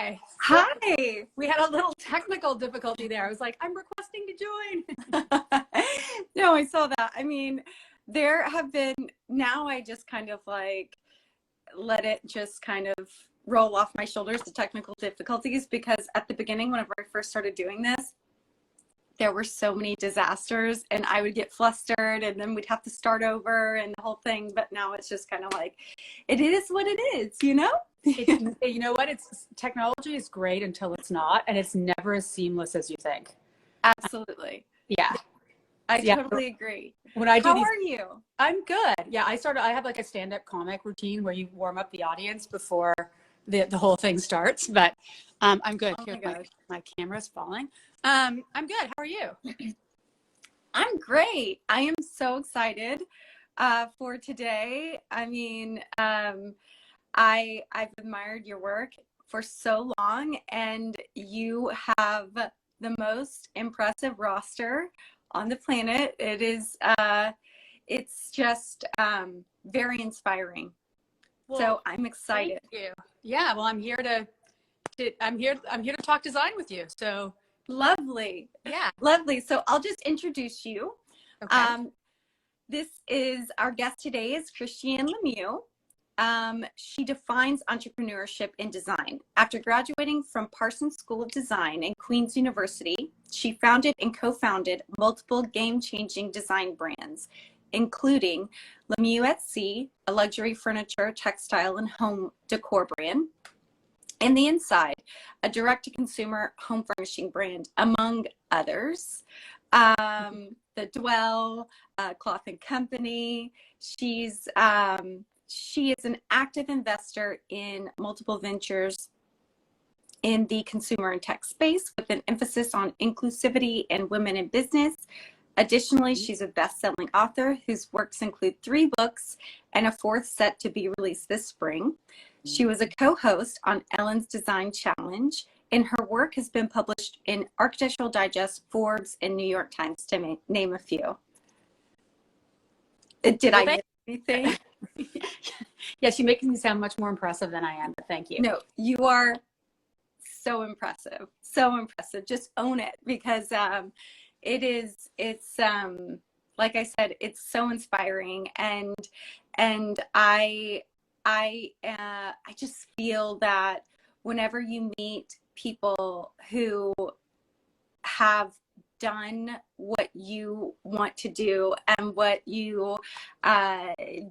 Hi. Hi. We had a little technical difficulty there. I was like, I'm requesting to join. No, I saw that. I mean, there have been, now I just kind of like let it just kind of roll off my shoulders, the technical difficulties, because at the beginning, whenever I first started doing this, there were so many disasters and I would get flustered and then we'd have to start over and the whole thing. But now it's just kind of like, it is what it is, you know? You know what? Technology is great until it's not, and it's never as seamless as you think. Absolutely. Yeah. I totally agree. When I do How are you? I'm good. Yeah, I have like a stand-up comic routine where you warm up the audience before the whole thing starts. But I'm good. Oh Here, my gosh. my camera's falling. I'm good. How are you? I'm great. I am so excited for today. I mean, I've admired your work for so long, and you have the most impressive roster on the planet. It is, it's just very inspiring. Well, so I'm excited. Thank you. Yeah. Well, I'm here to talk design with you. So Lovely. yeah. Lovely. So I'll just introduce you. Okay. This is our guest today is Christiane Lemieux. She defines entrepreneurship in design. After graduating from Parsons School of Design and Queen's University, she founded and co-founded multiple game-changing design brands, including LEMIEUX ET CIE, a luxury furniture, textile, and home decor brand, and The Inside, a direct-to-consumer home furnishing brand, among others. The Dwell, Cloth and Company. She is an active investor in multiple ventures in the consumer and tech space with an emphasis on inclusivity and women in business. Additionally, she's a best-selling author whose works include 3 books and a 4th set to be released this spring. She was a co-host on Ellen's Design Challenge, and her work has been published in Architectural Digest, Forbes, and New York Times, to name a few. Did I miss anything? Yes, you make me sound much more impressive than I am, but thank you. No, you are so impressive. So impressive. Just own it, because it's like I said, it's so inspiring, and I just feel that whenever you meet people who have done what you want to do and what you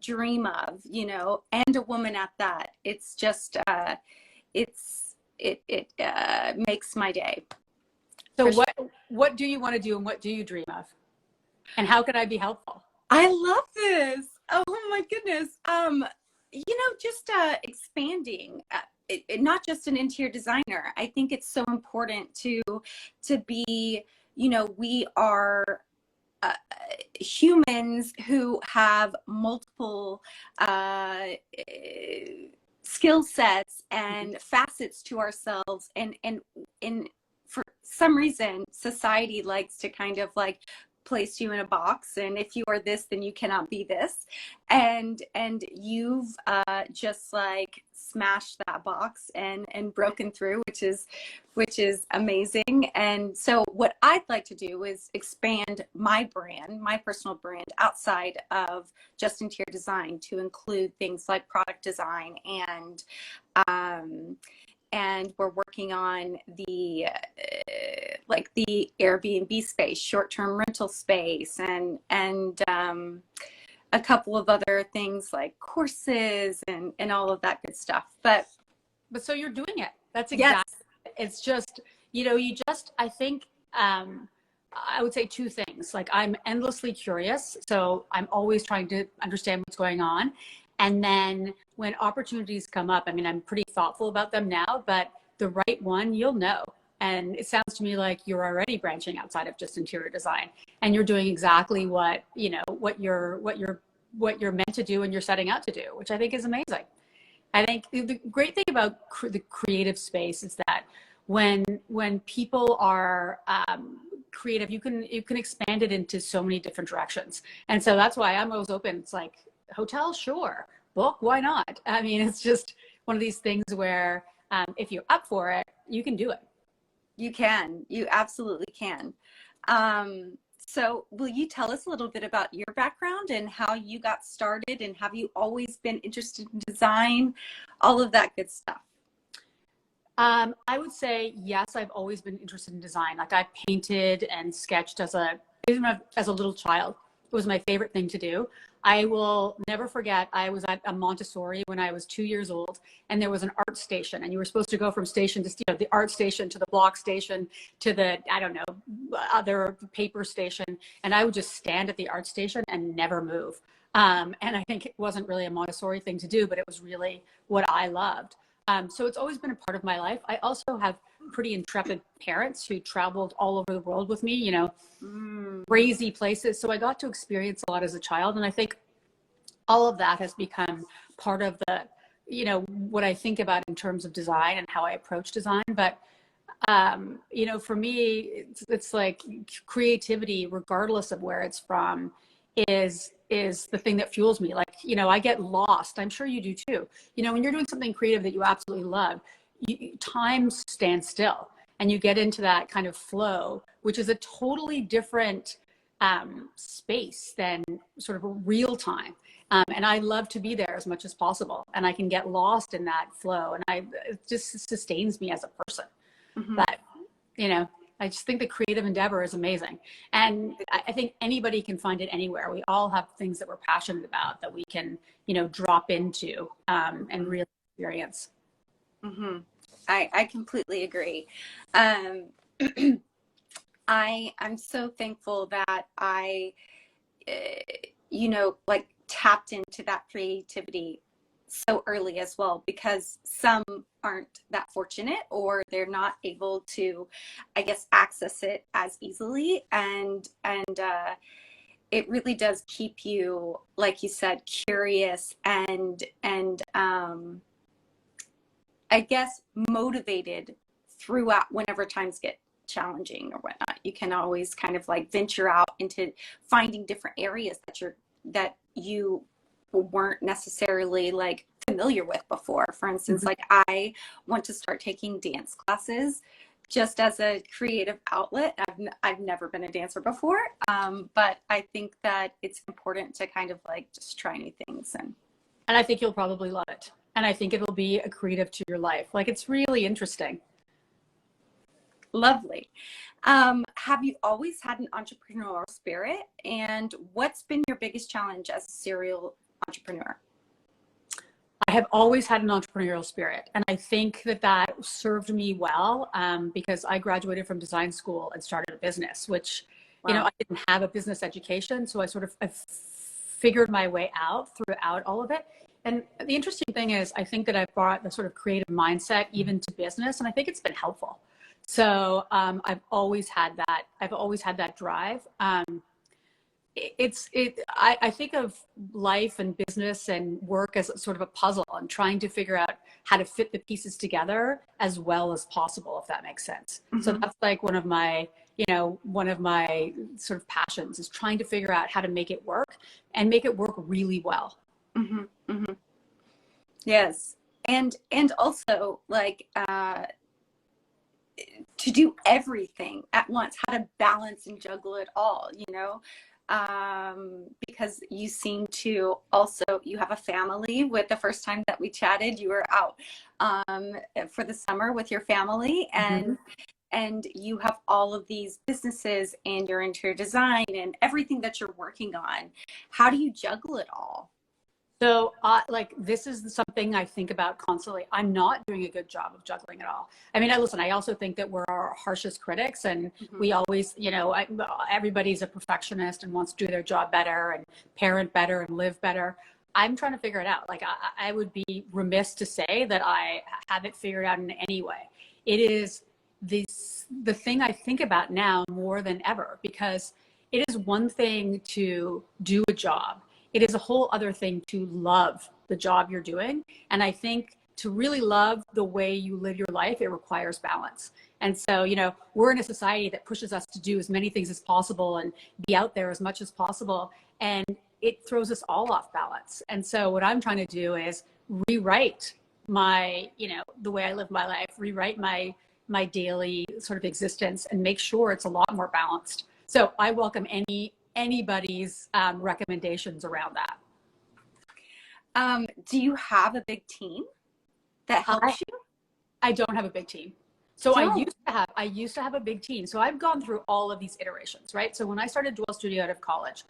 dream of, you know, and a woman at that, it's just it makes my day. So what do you want to do, and what do you dream of, and how can I be helpful? I love this. Oh my goodness. You know, just expanding. Not just an interior designer. I think it's so important to be, you know, we are humans who have multiple skill sets and facets to ourselves, and for some reason society likes to kind of like place you in a box, and if you are this, then you cannot be this, and you've just like smashed that box and broken through, which is amazing. And so what I'd like to do is expand my brand, my personal brand, outside of just interior design, to include things like product design, and we're working on the like the Airbnb space, short-term rental space, and a couple of other things like courses and all of that good stuff. But so you're doing it. That's exactly. Yes. It's just, you know, I think I would say 2 things. Like, I'm endlessly curious, so I'm always trying to understand what's going on. And then when opportunities come up, I mean, I'm pretty thoughtful about them now, but the right one, you'll know. And it sounds to me like you're already branching outside of just interior design, and you're doing exactly what, you know, what you're meant to do and you're setting out to do, which I think is amazing. I think the great thing about the creative space is that when people are creative, you can expand it into so many different directions. And so that's why I'm always open. It's like, hotel, sure. Book, why not? I mean, it's just one of these things where if you're up for it, you can do it. You can. You absolutely can. So will you tell us a little bit about your background and how you got started, and have you always been interested in design, all of that good stuff? I would say, yes, I've always been interested in design. Like I painted and sketched even as a little child. It was my favorite thing to do. I will never forget, I was at a Montessori when I was 2 years old, and there was an art station, and you were supposed to go from station to, the art station to the block station to the, I don't know, other paper station. And I would just stand at the art station and never move. And I think it wasn't really a Montessori thing to do, but it was really what I loved. So it's always been a part of my life. I also have pretty intrepid parents who traveled all over the world with me, crazy places. So I got to experience a lot as a child. And I think all of that has become part of the, what I think about in terms of design and how I approach design. But, for me, it's like creativity, regardless of where it's from, is the thing that fuels me. Like, I get lost. I'm sure you do too. When you're doing something creative that you absolutely love, time stands still and you get into that kind of flow, which is a totally different space than sort of a real time. And I love to be there as much as possible. And I can get lost in that flow. And it just sustains me as a person. Mm-hmm. But, I just think the creative endeavor is amazing. And I think anybody can find it anywhere. We all have things that we're passionate about that we can, drop into and really experience. Mm-hmm. I completely agree. I'm so thankful that I, tapped into that creativity so early as well, because some aren't that fortunate, or they're not able to, I guess, access it as easily. And it really does keep you, like you said, curious and I guess motivated throughout. Whenever times get challenging or whatnot, you can always kind of like venture out into finding different areas that you weren't necessarily like familiar with before. For instance, like I want to start taking dance classes just as a creative outlet. I've never been a dancer before, but I think that it's important to kind of like just try new things. And I think you'll probably love it. And I think it'll be accretive to your life. Like, it's really interesting. Lovely. Have you always had an entrepreneurial spirit? And what's been your biggest challenge as a serial entrepreneur? I have always had an entrepreneurial spirit. And I think that served me well, because I graduated from design school and started a business, which, Wow. I didn't have a business education. So I figured my way out throughout all of it. And the interesting thing is, I think that I've brought the sort of creative mindset even to business, and I think it's been helpful. So I've always had that. I've always had that drive. I think of life and business and work as sort of a puzzle, and trying to figure out how to fit the pieces together as well as possible, if that makes sense. Mm-hmm. So that's like one of my sort of passions, is trying to figure out how to make it work and make it work really well. Mm-hmm. Mm-hmm. Yes. And also like, to do everything at once, how to balance and juggle it all, because you seem to also, you have a family. With the first time that we chatted, you were out for the summer with your family, and you have all of these businesses and your interior design and everything that you're working on. How do you juggle it all? So this is something I think about constantly. I'm not doing a good job of juggling it all. I mean, I also think that we're our harshest critics, and we always, everybody's a perfectionist and wants to do their job better and parent better and live better. I'm trying to figure it out. Like, I would be remiss to say that I have it figured out in any way. It is the thing I think about now more than ever, because it is one thing to do a job. It is a whole other thing to love the job you're doing. And I think to really love the way you live your life, it requires balance. And so, we're in a society that pushes us to do as many things as possible and be out there as much as possible. And it throws us all off balance. And so what I'm trying to do is rewrite my, the way I live my life, rewrite my daily sort of existence, and make sure it's a lot more balanced. So I welcome anybody's recommendations around that. Do you have a big team that helps you? I don't have a big team. So I used to have a big team. So I've gone through all of these iterations, right? So when I started Dual Studio out of college,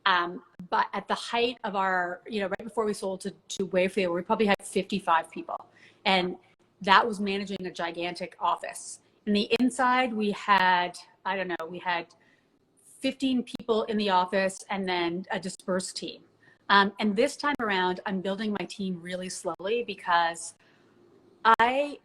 but at the height of our, right before we sold to Wayfield, we probably had 55 people. And that was managing a gigantic office. In the inside, we had, we had 15 people in the office and then a dispersed team. And this time around, I'm building my team really slowly because I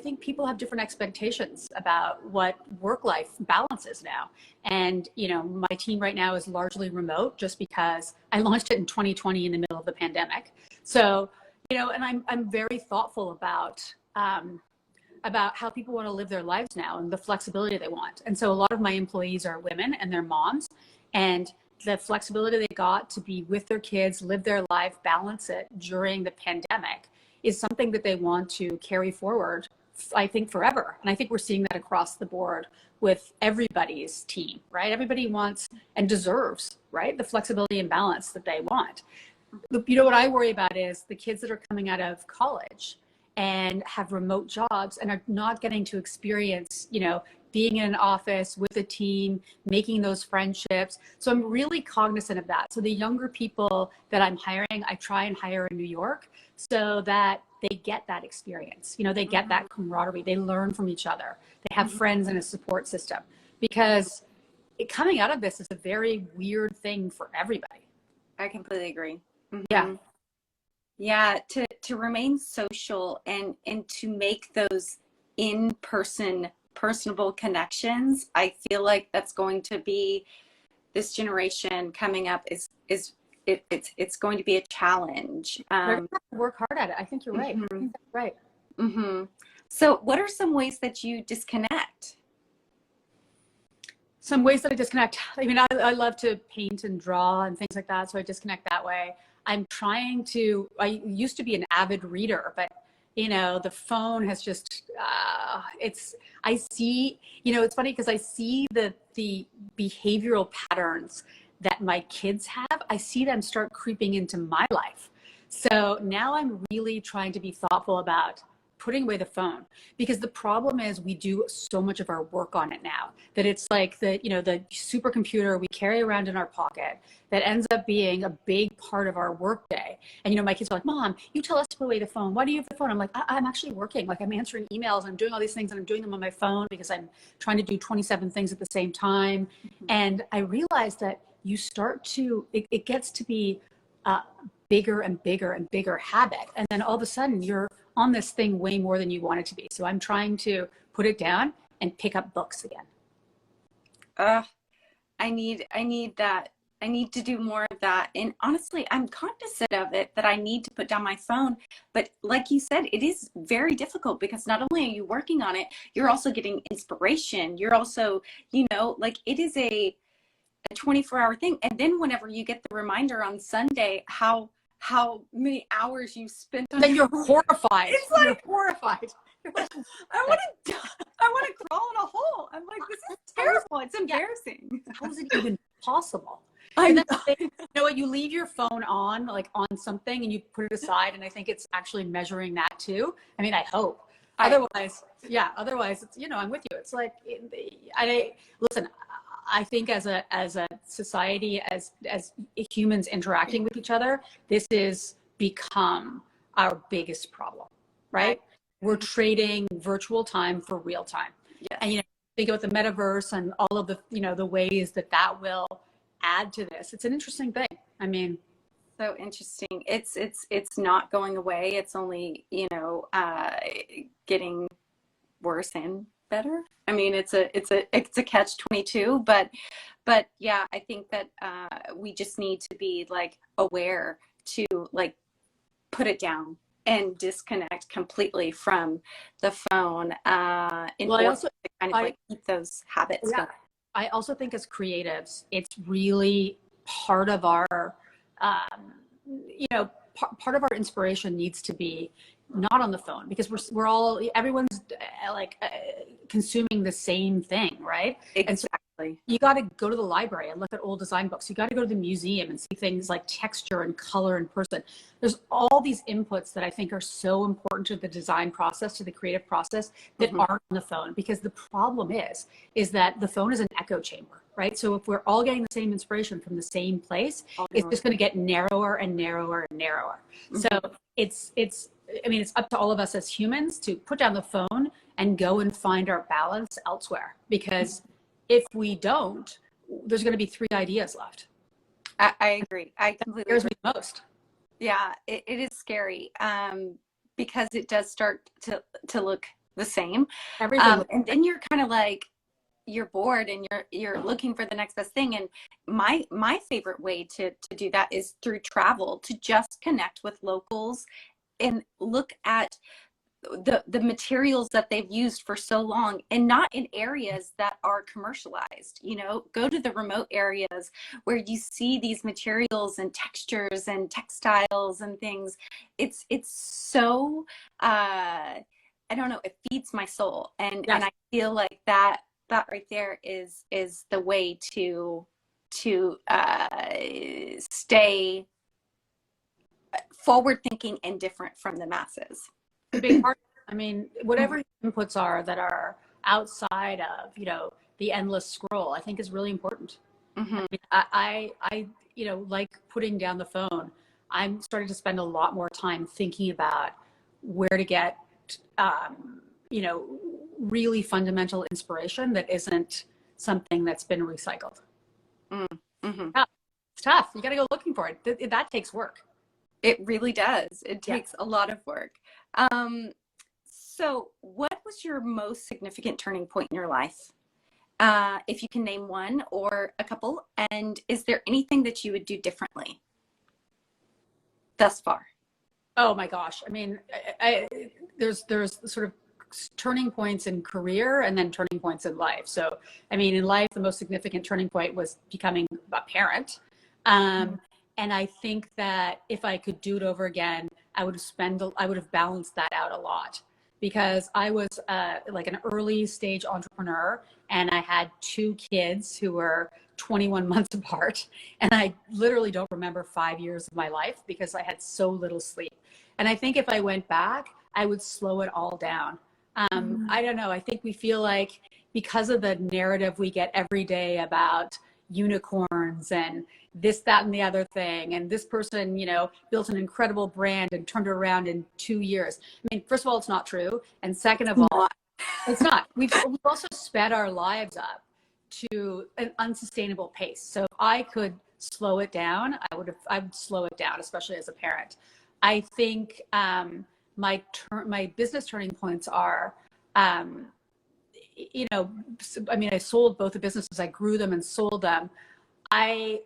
think people have different expectations about what work-life balance is now. And, my team right now is largely remote just because I launched it in 2020 in the middle of the pandemic. So, and I'm very thoughtful about how people want to live their lives now and the flexibility they want. And so a lot of my employees are women and they're moms, and the flexibility they got to be with their kids, live their life, balance it during the pandemic is something that they want to carry forward, I think, forever. And I think we're seeing that across the board with everybody's team, right? Everybody wants and deserves, right, the flexibility and balance that they want. What I worry about is the kids that are coming out of college and have remote jobs and are not getting to experience, being in an office with a team, making those friendships. So I'm really cognizant of that. So the younger people that I'm hiring, I try and hire in New York so that they get that experience. They get that camaraderie. They learn from each other. They have friends and a support system, because coming out of this is a very weird thing for everybody. I completely agree. Yeah. Yeah, to remain social and to make those in-person personable connections, I feel like that's going to be, this generation coming up it's going to be a challenge. We're gonna have to work hard at it. I think you're right. I think that's right. So what are some ways that you disconnect? Some ways that I disconnect. I mean, I love to paint and draw and things like that. So I disconnect that way. I used to be an avid reader, but the phone has just, I see, it's funny because I see the behavioral patterns that my kids have. I see them start creeping into my life. So now I'm really trying to be thoughtful about putting away the phone, because the problem is we do so much of our work on it now that it's like the supercomputer we carry around in our pocket that ends up being a big part of our work day. And my kids are like, Mom, you tell us to put away the phone. Why do you have the phone? I'm like, I'm actually working. Like, I'm answering emails, I'm doing all these things, and I'm doing them on my phone because I'm trying to do 27 things at the same time. And I realized that you start to, it gets to be bigger and bigger and bigger habit. And then all of a sudden you're on this thing way more than you want it to be. So I'm trying to put it down and pick up books again. I need that. I need to do more of that. And honestly, I'm cognizant of it, that I need to put down my phone. But like you said, it is very difficult because not only are you working on it, you're also getting inspiration. You're also, like, it is a 24-hour thing. And then whenever you get the reminder on Sunday, how many hours you spent on, then you're horrified. It's like, you're horrified. I want to crawl in a hole. I'm like, this is terrible. It's embarrassing. How is it even possible? I know. You know what? You leave your phone on, like on something, and you put it aside. And I think it's actually measuring that too. I mean, I hope. Otherwise, it's, I'm with you. It's like, listen, I think as a society, as humans interacting with each other, this is become our biggest problem, right? We're trading virtual time for real time. Yes. And, think about the metaverse and all of the, the ways that will add to this. It's an interesting thing. I mean, so interesting. It's not going away. It's only, getting worse and better. I mean, it's a catch-22, but yeah, I think that we just need to be like aware to like put it down and disconnect completely from the phone. In order to kind of like keep those habits going. I also think as creatives, it's really part of our, part of our inspiration needs to be not on the phone, because everyone's consuming the same thing, right? And so you got to go to the library and look at old design books. You got to go to the museum and see things like texture and color in person. There's all these inputs that I think are so important to the design process, to the creative process, that aren't on the phone. Because the problem is that the phone is an echo chamber, right? So if we're all getting the same inspiration from the same place, it's just going to get narrower and narrower and narrower. So it's up to all of us as humans to put down the phone and go and find our balance elsewhere. Because if we don't, there's going to be 3 ideas left. I agree. I completely agree. agree. Most. Yeah, it is scary because it does start to look the same. Everything. And then you're kind of like, you're bored and you're looking for the next best thing. And my favorite way to do that is through travel, to just connect with locals and look at the materials that they've used for so long, and not in areas that are commercialized. Go to the remote areas where you see these materials and textures and textiles and things. It's so I don't know, it feeds my soul. And Yes. And I feel like that right there is the way to stay forward thinking and different from the masses. A big part. Whatever your inputs are that are outside of, the endless scroll, I think is really important. I like putting down the phone. I'm starting to spend a lot more time thinking about where to get, really fundamental inspiration that isn't something that's been recycled. Yeah, it's tough. You got to go looking for it. That takes work. It really does. It takes a lot of work. So what was your most significant turning point in your life? If you can name one or a couple, and is there anything that you would do differently thus far? Oh my gosh. There's sort of turning points in career and then turning points in life. So, in life, the most significant turning point was becoming a parent. And I think that if I could do it over again, I would have balanced that out a lot, because I was like an early stage entrepreneur, and I had 2 kids who were 21 months apart. And I literally don't remember 5 years of my life because I had so little sleep. And I think if I went back, I would slow it all down. I don't know. I think we feel like, because of the narrative we get every day about unicorns and this, that, and the other thing, and this person, built an incredible brand and turned it around in 2 years. First of all, it's not true. And second of all, it's not. We've also sped our lives up to an unsustainable pace. So if I could slow it down, I would slow it down, especially as a parent. I think my business turning points are, I sold both the businesses. I grew them and sold them. I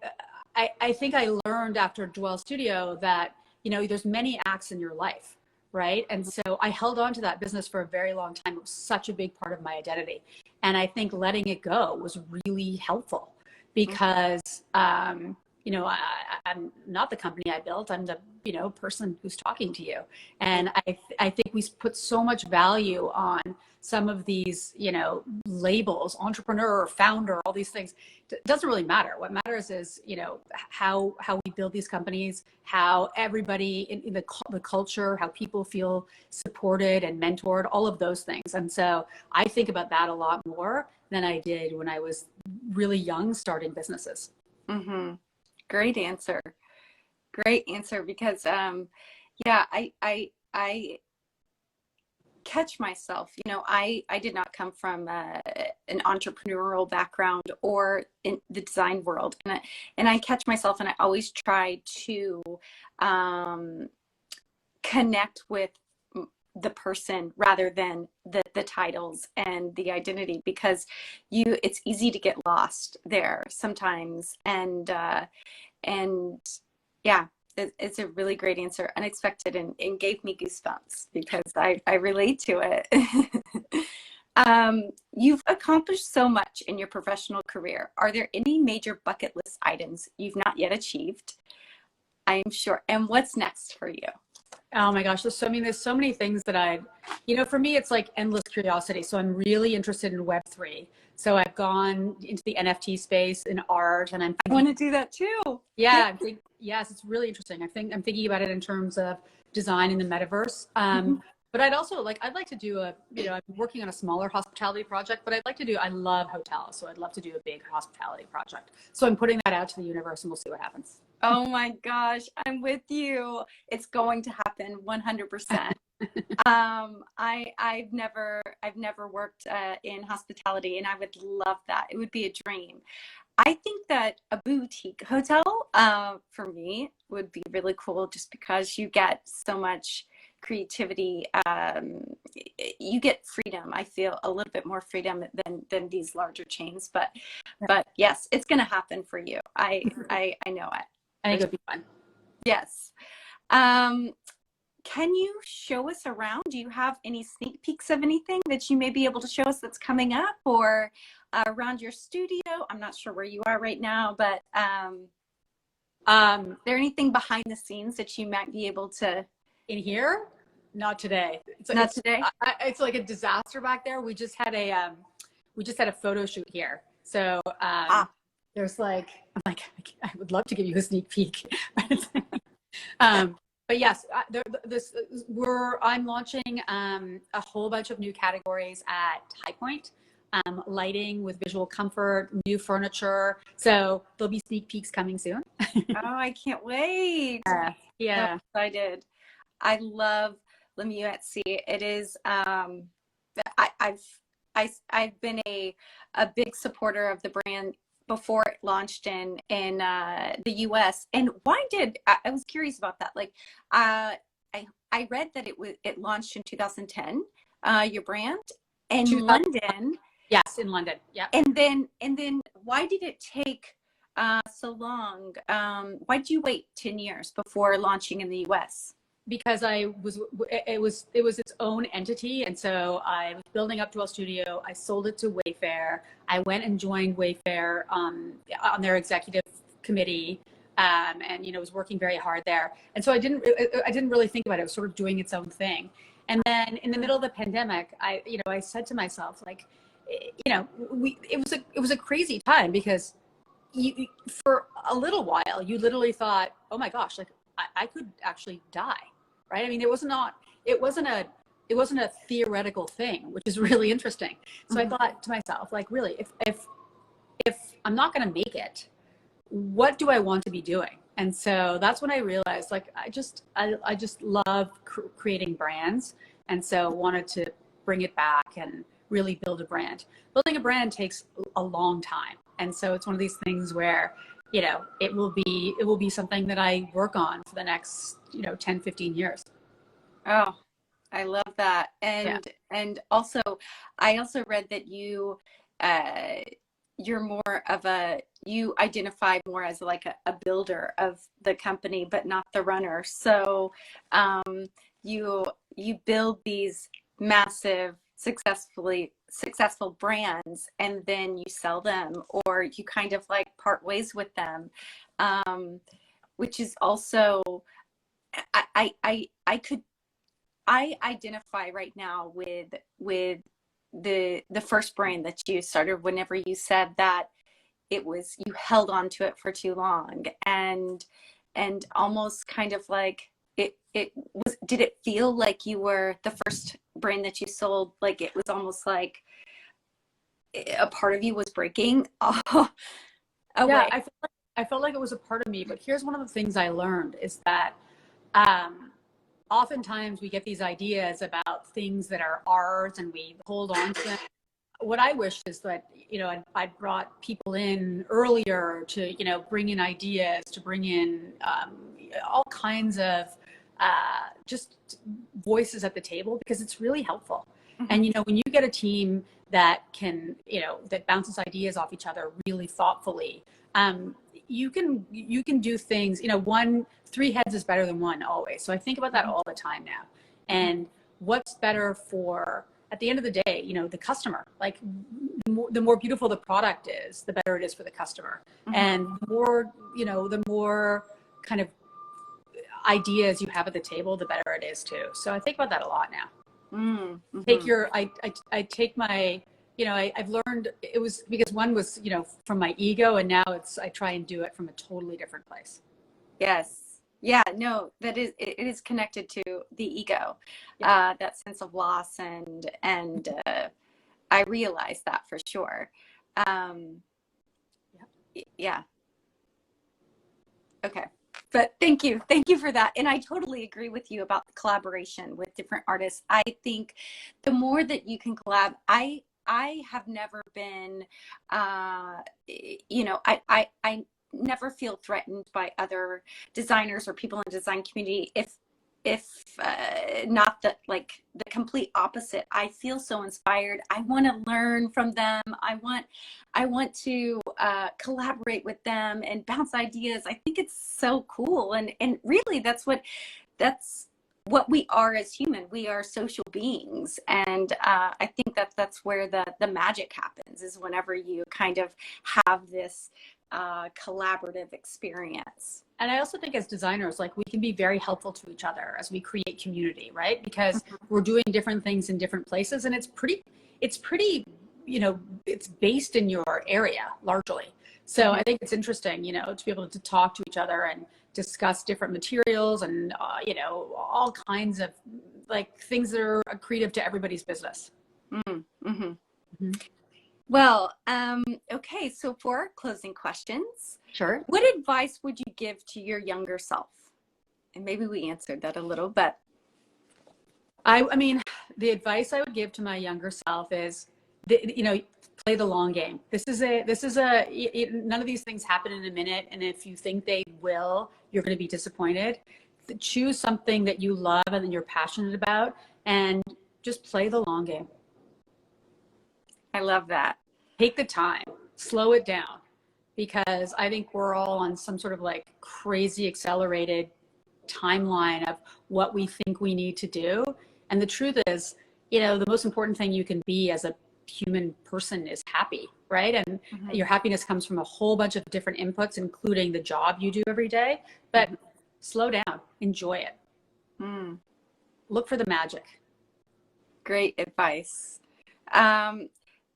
think I learned after Dwell Studio that, there's many acts in your life, right? And so I held on to that business for a very long time. It was such a big part of my identity. And I think letting it go was really helpful, because, I'm not the company I built. I'm the, person who's talking to you. And I think we put so much value on some of these, labels, entrepreneur, founder, all these things. It doesn't really matter. What matters is, how we build these companies, how everybody in the culture, how people feel supported and mentored, all of those things. And so I think about that a lot more than I did when I was really young starting businesses. Great answer. Because, I catch myself, I did not come from an entrepreneurial background or in the design world. And I catch myself, and I always try to connect with the person rather than the titles and the identity, because it's easy to get lost there sometimes. And yeah, it's a really great answer, unexpected, and gave me goosebumps because I relate to it. You've accomplished so much in your professional career. Are there any major bucket list items you've not yet achieved? I am sure. And what's next for you? Oh my gosh, there's so many things that for me, it's like endless curiosity. So I'm really interested in Web3. So I've gone into the NFT space in art, and I want to do that too. Yeah, yes, it's really interesting. I'm thinking about it in terms of design in the metaverse. But I'd like to do I'm working on a smaller hospitality project, but I love hotels. So I'd love to do a big hospitality project. So I'm putting that out to the universe, and we'll see what happens. Oh my gosh, I'm with you. It's going to happen 100%. I've never worked in hospitality, and I would love that. It would be a dream. I think that a boutique hotel for me would be really cool, just because you get so much creativity. You get freedom. I feel a little bit more freedom than these larger chains, but yes, it's going to happen for you. I know it. I think it would be fun. Yes. Can you show us around? Do you have any sneak peeks of anything that you may be able to show us that's coming up, or around your studio? I'm not sure where you are right now, but is there anything behind the scenes that you might be able to? In here? Not today. Today? It's like a disaster back there. We just had a photo shoot here. So there's I would love to give you a sneak peek. But yes, I'm launching a whole bunch of new categories at High Point. Lighting with visual comfort, new furniture. So there'll be sneak peeks coming soon. Oh, I can't wait. Yeah. I'm excited. I love LEMIEUX et CIE. It is, I've been a big supporter of the brand before it launched in the US. And I was curious about that. I read that it launched in 2010, your brand, in London. Yes, in London. Yeah. And then why did it take so long? Why did you wait 10 years before launching in the US? Because it was its own entity, and so I was building up to a studio. I sold it to Wayfair. I went and joined Wayfair on their executive committee, and was working very hard there. And so I didn't really think about it. It was sort of doing its own thing. And then in the middle of the pandemic, I said to myself, it was a crazy time, because for a little while you literally thought, oh my gosh, I could actually die. Right? I mean, it wasn't a theoretical thing, which is really interesting. So I thought to myself, really, if I'm not going to make it, what do I want to be doing? And so that's when I realized, I just love creating brands, and so wanted to bring it back and really build a brand. Building a brand takes a long time, and so it's one of these things where it will be something that I work on for the next 10, 15 years. Oh, I love that. And also, I also read that you you identify more as a builder of the company, but not the runner. So you build these massive, successful brands, and then you sell them, or you kind of part ways with them, which is also, I identify right now with the first brand that you started, whenever you said that you held on to it for too long, and almost kind of did it feel like you were the first brand that you sold? It was almost like a part of you was breaking away. Yeah, I felt like it was a part of me, but here's one of the things I learned is that oftentimes we get these ideas about things that are ours and we hold on to them. What I wish is that, I brought people in earlier to, bring in ideas, to bring in all kinds of just voices at the table, because it's really helpful. Mm-hmm. And, when you get a team that can, that bounces ideas off each other really thoughtfully, you can do things, 3 heads is better than 1 always. So I think about that all the time now. And what's better for, at the end of the day, the customer, the more beautiful the product is, the better it is for the customer. Mm-hmm. And the more kind of ideas you have at the table, the better it is too. So I think about that a lot now. Mm-hmm. I take my, I've learned it was because one was, from my ego, and now I try and do it from a totally different place. Yes. Yeah, no, it is connected to the ego, that sense of loss, and I realize that for sure. Yeah. Okay. But thank you for that. And I totally agree with you about the collaboration with different artists. I think the more that you can collab, I have never been, I never feel threatened by other designers or people in the design community if not the complete opposite. I feel so inspired. I want to learn from them. I want to collaborate with them and bounce ideas. I think it's so cool, and really that's what we are as human. We are social beings, and I think that's where the magic happens, is whenever you kind of have this collaborative experience. And I also think as designers, like, we can be very helpful to each other as we create community, right? Because we're doing different things in different places, and it's pretty, it's based in your area largely. So I think it's interesting, to be able to talk to each other and discuss different materials and, all kinds of things that are accretive to everybody's business. Mm-hmm. Mm-hmm. Well, okay. So for our closing questions, sure. What advice would you give to your younger self? And maybe we answered that a little, but I mean, the advice I would give to my younger self is, play the long game. None of these things happen in a minute. And if you think they will, you're going to be disappointed. Choose something that you love and that you're passionate about, and just play the long game. I love that. Take the time, slow it down, because I think we're all on some sort of crazy accelerated timeline of what we think we need to do. And the truth is, the most important thing you can be as a human person is happy, right? And your happiness comes from a whole bunch of different inputs, including the job you do every day. But slow down, enjoy it. Look for the magic. Great advice.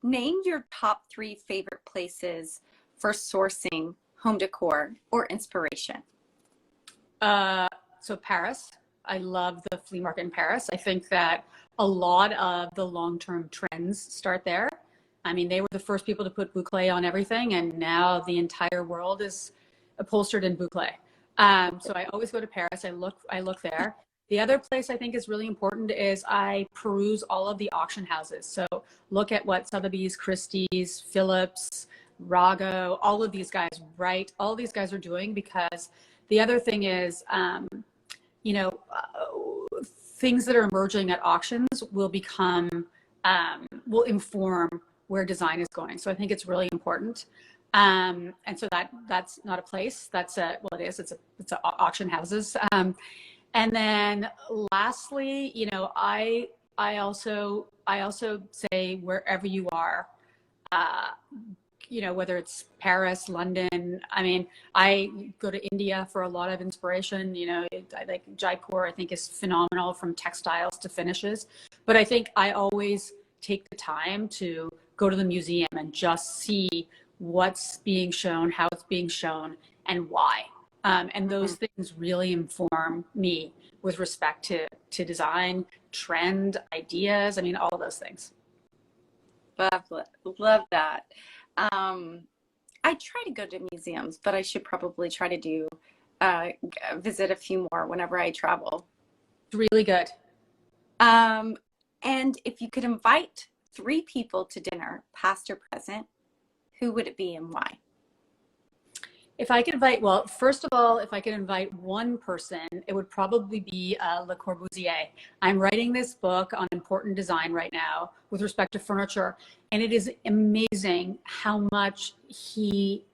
Name your top 3 favorite places for sourcing home decor or inspiration. So Paris. I love the flea market in Paris. I think that a lot of the long-term trends start there. I mean, they were the first people to put boucle on everything, and now the entire world is upholstered in boucle. So I always go to Paris. I look there. The other place I think is really important is I peruse all of the auction houses. So look at what Sotheby's, Christie's, Phillips, Rago, all of these guys, right? All of these guys are doing, because the other thing is, things that are emerging at auctions will inform where design is going. So I think it's really important. And so that's not a place. It is. It's auction houses. And then lastly, I also say, wherever you are, whether it's Paris, London. I mean, I go to India for a lot of inspiration. I like Jaipur, I think, is phenomenal, from textiles to finishes. But I think I always take the time to go to the museum and just see what's being shown, how it's being shown, and why. And those things really inform me with respect to design, trend, ideas. I mean, all of those things. Love that. I try to go to museums, but I should probably try to visit a few more whenever I travel. It's really good. And if you could invite 3 people to dinner, past or present, who would it be and why? If I could invite, well, first of all, if I could invite one person, it would probably be Le Corbusier. I'm writing this book on important design right now with respect to furniture, and it is amazing how much he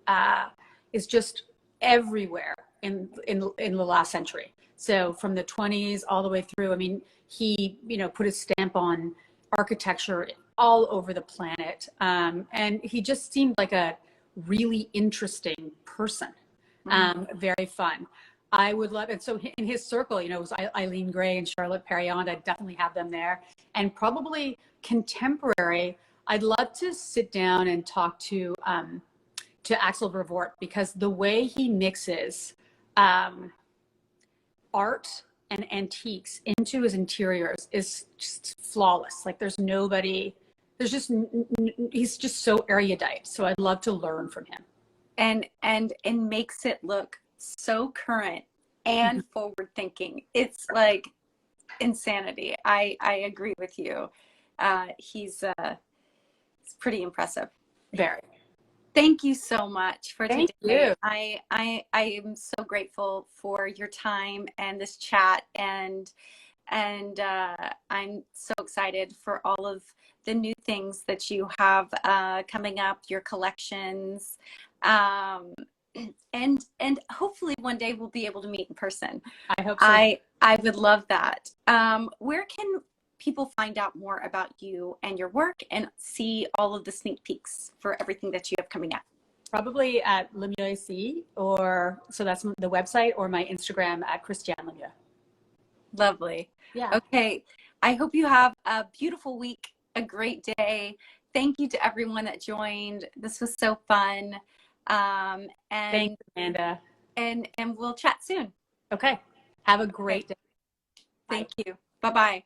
is just everywhere in the last century. So from the 20s all the way through, I mean, he put his stamp on architecture all over the planet, and he just seemed like a really interesting person. Very fun. I would love it. So in his circle, you know, it was Eileen Gray and Charlotte Perriand. I'd definitely have them there. And probably contemporary, I'd love to sit down and talk to Axel Vervoort, because the way he mixes art and antiques into his interiors is just flawless. Like there's nobody, there's just, he's just so erudite. So I'd love to learn from him. And makes it look so current and forward thinking. It's like insanity. I agree with you. He's pretty impressive. Very. Thank you so much for today. Thank you. I am so grateful for your time and this chat, and I'm so excited for all of the new things that you have coming up, your collections, and hopefully one day we'll be able to meet in person. I hope so. I would love that. Where can people find out more about you and your work and see all of the sneak peeks for everything that you have coming up? Probably at LEMIEUX ET CIE, or so that's the website, or my Instagram at Christiane Lemieux. Lovely. Yeah. Okay. I hope you have a beautiful week, a great day. Thank you to everyone that joined. This was so fun. And thanks, Amanda. And we'll chat soon. Okay. Have a great day. Thank you. Bye-bye.